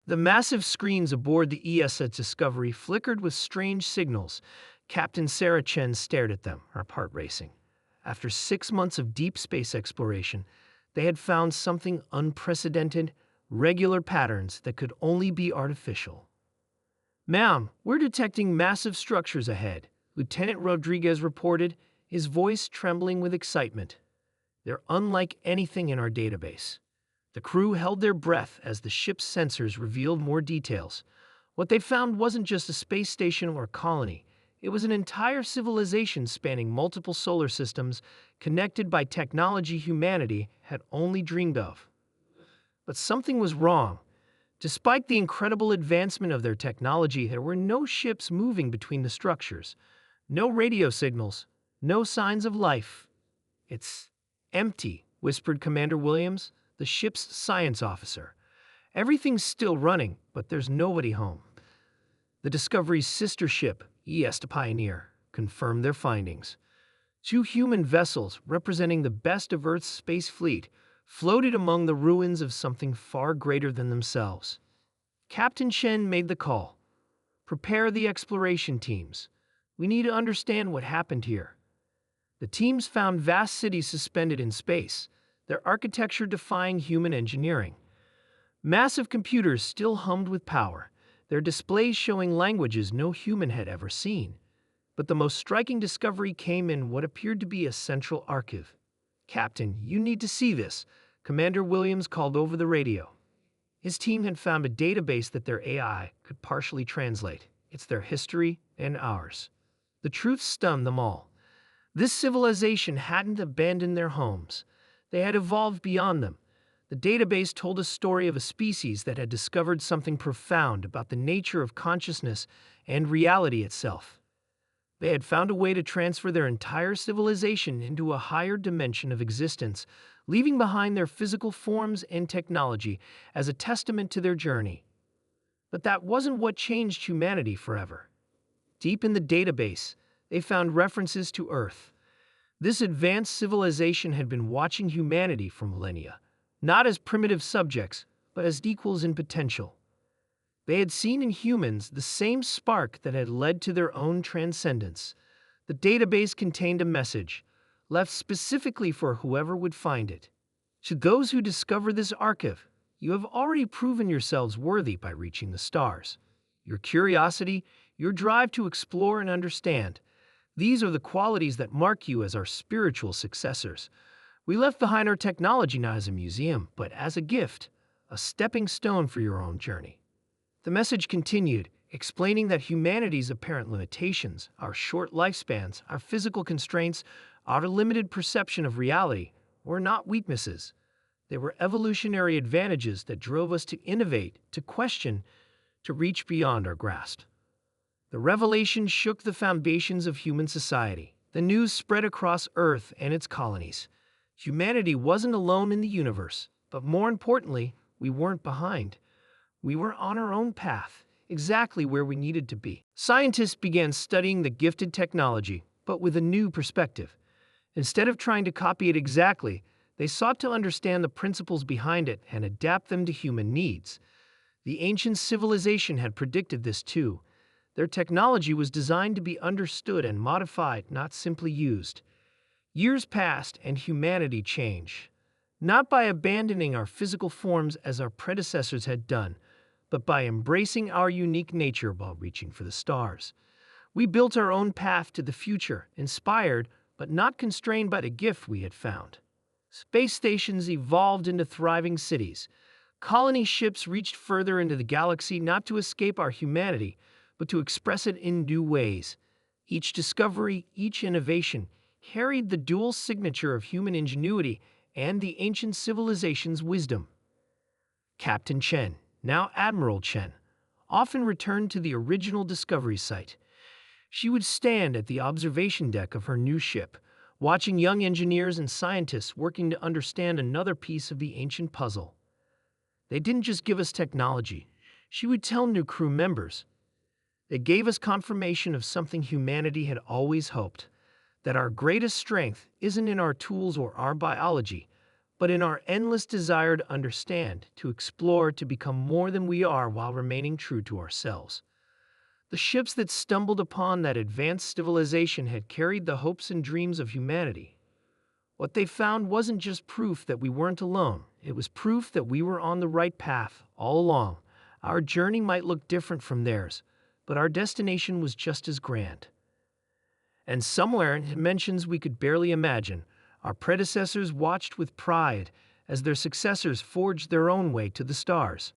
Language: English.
The massive screens aboard the ESS Discovery flickered with strange signals. Captain Sarah Chen stared at them, her heart racing. After 6 months of deep space exploration, they had found something unprecedented, regular patterns that could only be artificial. "Ma'am, we're detecting massive structures ahead," Lieutenant Rodriguez reported, his voice trembling with excitement. "They're unlike anything in our database." The crew held their breath as the ship's sensors revealed more details. What they found wasn't just a space station or colony. It was an entire civilization spanning multiple solar systems, connected by technology humanity had only dreamed of. But something was wrong. Despite the incredible advancement of their technology, there were no ships moving between the structures. No radio signals, no signs of life. "It's empty," whispered Commander Williams, the ship's science officer. "Everything's still running, but there's nobody home." The Discovery's sister ship, ES Pioneer, confirmed their findings. 2 human vessels, representing the best of Earth's space fleet, floated among the ruins of something far greater than themselves. Captain Chen made the call. "Prepare the exploration teams. We need to understand what happened here." The teams found vast cities suspended in space, their architecture defying human engineering. Massive computers still hummed with power, their displays showing languages no human had ever seen. But the most striking discovery came in what appeared to be a central archive. "Captain, you need to see this," Commander Williams called over the radio. His team had found a database that their AI could partially translate. It's their history and ours. The truth stunned them all. This civilization hadn't abandoned their homes. They had evolved beyond them. The database told a story of a species that had discovered something profound about the nature of consciousness and reality itself. They had found a way to transfer their entire civilization into a higher dimension of existence, leaving behind their physical forms and technology as a testament to their journey. But that wasn't what changed humanity forever. Deep in the database, they found references to Earth. This advanced civilization had been watching humanity for millennia, not as primitive subjects, but as equals in potential. They had seen in humans the same spark that had led to their own transcendence. The database contained a message, left specifically for whoever would find it. "To those who discover this archive, you have already proven yourselves worthy by reaching the stars. Your curiosity, your drive to explore and understand, these are the qualities that mark you as our spiritual successors. We left behind our technology not as a museum, but as a gift, a stepping stone for your own journey." The message continued, explaining that humanity's apparent limitations, our short lifespans, our physical constraints, our limited perception of reality, were not weaknesses. They were evolutionary advantages that drove us to innovate, to question, to reach beyond our grasp. The revelation shook the foundations of human society. The news spread across Earth and its colonies. Humanity wasn't alone in the universe, but more importantly, we weren't behind. We were on our own path, exactly where we needed to be. Scientists began studying the gifted technology, but with a new perspective. Instead of trying to copy it exactly, they sought to understand the principles behind it and adapt them to human needs. The ancient civilization had predicted this too. Their technology was designed to be understood and modified, not simply used. Years passed and humanity changed, not by abandoning our physical forms as our predecessors had done, but by embracing our unique nature while reaching for the stars. We built our own path to the future, inspired but not constrained by the gift we had found. Space stations evolved into thriving cities. Colony ships reached further into the galaxy not to escape our humanity, but to express it in new ways. Each discovery, each innovation, carried the dual signature of human ingenuity and the ancient civilization's wisdom. Captain Chen, now Admiral Chen, often returned to the original discovery site. She would stand at the observation deck of her new ship, watching young engineers and scientists working to understand another piece of the ancient puzzle. They didn't just give us technology, she would tell new crew members. They gave us confirmation of something humanity had always hoped, that our greatest strength isn't in our tools or our biology, but in our endless desire to understand, to explore, to become more than we are while remaining true to ourselves. The ships that stumbled upon that advanced civilization had carried the hopes and dreams of humanity. What they found wasn't just proof that we weren't alone, it was proof that we were on the right path all along. Our journey might look different from theirs, but our destination was just as grand. And somewhere in dimensions we could barely imagine, our predecessors watched with pride as their successors forged their own way to the stars.